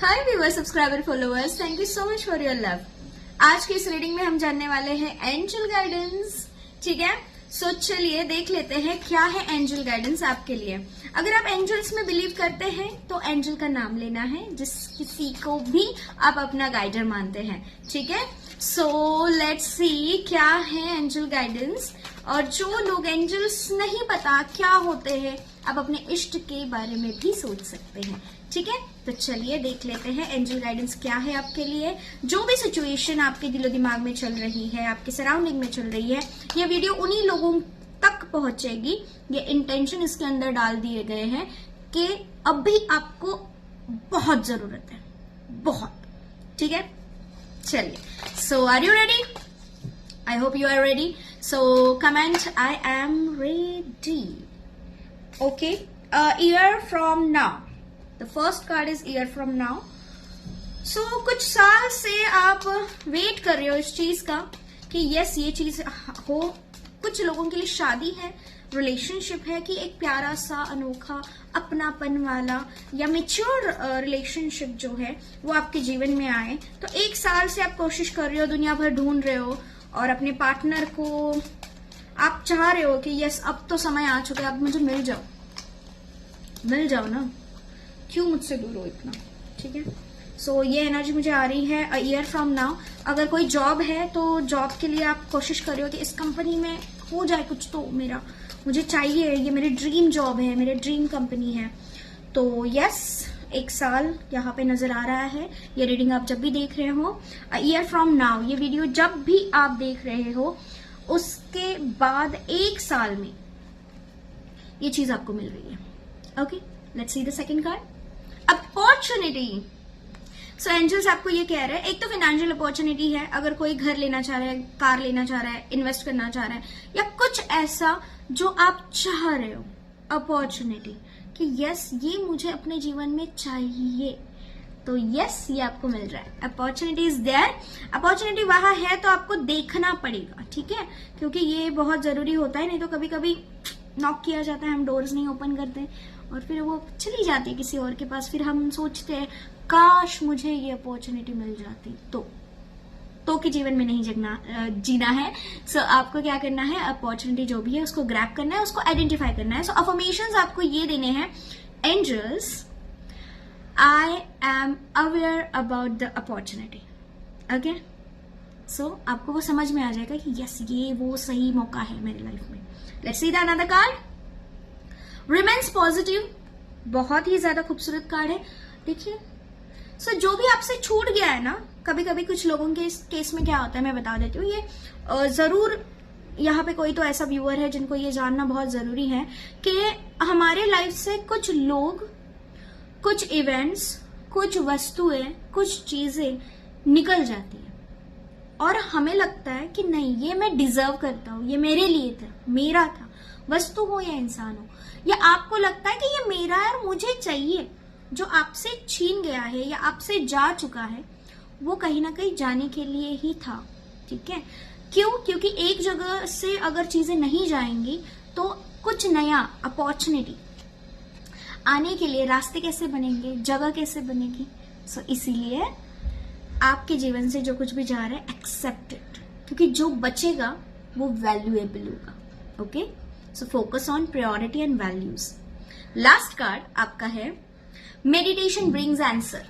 Hi viewers, subscriber, followers, thank you so much for your love. आज की इस reading में हम जानने वाले हैं एंजल गाइडेंस। ठीक है, सो चलिए देख लेते हैं क्या है एंजल गाइडेंस आपके लिए। अगर आप एंजल्स में बिलीव करते हैं तो एंजल का नाम लेना है, जिस किसी को भी आप अपना गाइडर मानते हैं। ठीक है, सो लेट्स सी क्या है एंजल गाइडेंस। और जो लोग एंजल्स नहीं पता क्या होते हैं, आप अपने इष्ट के बारे में भी सोच सकते हैं। ठीक है, तो चलिए देख लेते हैं एंजल गाइडेंस क्या है आपके लिए। जो भी सिचुएशन आपके दिलो दिमाग में चल रही है, आपके सराउंडिंग में चल रही है, ये वीडियो उन्हीं लोगों तक पहुंचेगी। ये इंटेंशन इसके अंदर डाल दिए गए हैं कि अभी आपको बहुत जरूरत है, बहुत। ठीक है, चलिए। So are you ready? I hope you are ready. So comment I am ready. Okay. Year from now. The first card is year from now. So कुछ साल से आप वेट कर रहे हो इस चीज का कि यस ये चीज हो। कुछ लोगों के लिए शादी है, रिलेशनशिप है, कि एक प्यारा सा अनोखा अपनापन वाला या मेच्योर रिलेशनशिप जो है वो आपके जीवन में आए। तो एक साल से आप कोशिश कर रहे हो, दुनिया भर ढूंढ रहे हो और अपने पार्टनर को आप चाह रहे हो कि यस अब तो समय आ चुका है, अब मुझे मिल जाओ ना, क्यों मुझसे दूर हो इतना। ठीक है, सो ये एनर्जी मुझे आ रही है। अ ईयर फ्रॉम नाउ, अगर कोई जॉब है तो जॉब के लिए आप कोशिश कर रहे हो कि इस कंपनी में हो जाए कुछ, तो मुझे चाहिए, ये मेरी ड्रीम जॉब है, मेरे ड्रीम कंपनी है। तो यस, एक साल यहाँ पे नजर आ रहा है। ये रीडिंग आप जब भी देख रहे हो, ईयर फ्रॉम नाउ, ये वीडियो जब भी आप देख रहे हो, उसके बाद एक साल में ये चीज आपको मिल रही है। Okay, let's see the second card, opportunity. So angels आपको ये कह रहे हैं, एक तो फाइनेंशियल अपॉर्चुनिटी है। अगर कोई घर लेना चाह रहा है, कार लेना चाह रहा है, इन्वेस्ट करना चाह रहा है, या कुछ ऐसा जो आप चाह रहे हो, अपॉर्चुनिटी कि यस ये मुझे अपने जीवन में चाहिए, तो यस ये आपको मिल रहा है। Opportunity is there. अपॉर्चुनिटी वहां है तो आपको देखना पड़ेगा। ठीक है, क्योंकि ये बहुत जरूरी होता है, नहीं तो कभी कभी नॉक किया जाता है, हम डोर्स नहीं ओपन करते और फिर वो चली जाती है किसी और के पास। फिर हम सोचते हैं काश मुझे ये अपॉर्चुनिटी मिल जाती, तो के जीवन में नहीं जीना है। सो आपको क्या करना है, अपॉर्चुनिटी जो भी है उसको ग्रैब करना है, उसको आइडेंटिफाई करना है। सो अफर्मेशंस आपको ये देने हैं, angels I am aware about the opportunity. Okay, so आपको वो समझ में आ जाएगा कि यस ये वो सही मौका है मेरी लाइफ में। Let's see the another card, remains positive. बहुत ही ज्यादा खूबसूरत कार्ड है। देखिए, सो जो भी आपसे छूट गया है ना, कभी कभी कुछ लोगों के इस केस में क्या होता है मैं बता देती हूँ। ये जरूर यहाँ पे कोई तो ऐसा व्यूअर है जिनको ये जानना बहुत जरूरी है कि हमारे लाइफ से कुछ लोग, कुछ इवेंट्स, कुछ वस्तुएं, कुछ चीजें निकल जाती है और हमें लगता है कि नहीं ये मैं डिजर्व करता हूँ, ये मेरे लिए था, मेरा था। वस्तु हो या इंसान हो, या आपको लगता है कि ये मेरा है और मुझे चाहिए। जो आपसे छीन गया है या आपसे जा चुका है, वो कहीं ना कहीं जाने के लिए ही था। ठीक है, क्यों? क्योंकि एक जगह से अगर चीजें नहीं जाएंगी तो कुछ नया अपॉर्चुनिटी आने के लिए रास्ते कैसे बनेंगे, जगह कैसे बनेगी। सो इसीलिए आपके जीवन से जो कुछ भी जा रहा है, एक्सेप्ट इट, क्योंकि जो बचेगा वो वैल्यूएबल होगा। Okay, so focus on priority and values. Last card आपका है, मेडिटेशन ब्रिंग्स आंसर।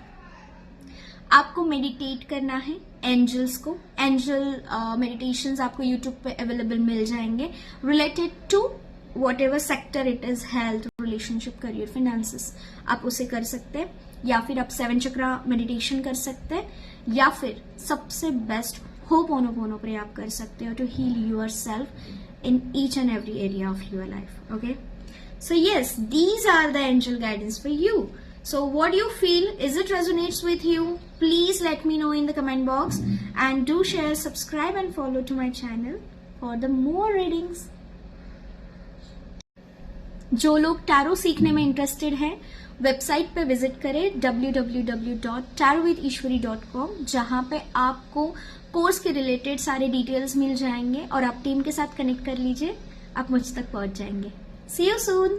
आपको मेडिटेट करना है एंजल्स को। एंजल मेडिटेशंस आपको यूट्यूब पे अवेलेबल मिल जाएंगे, related to whatever sector it is, health, relationship, career, finances. आप उसे कर सकते हैं, या फिर आप 7 चक्रा मेडिटेशन कर सकते हैं, या फिर सबसे बेस्ट होपोनोपोनो प्रे आप कर सकते हो to heal yourself in each and every area of your life. Okay, so yes, these are the angel guidance for you. So what do you feel? Is it resonates with you? Please let me know in the comment box, and do share, subscribe and follow to my channel for the more readings. जो लोग tarot सीखने में interested हैं, website पे visit करें www.tarotwithishwari.com, जहां पे आपको कोर्स के रिलेटेड सारे डिटेल्स मिल जाएंगे और आप टीम के साथ कनेक्ट कर लीजिए, आप मुझ तक पहुंच जाएंगे। See you soon.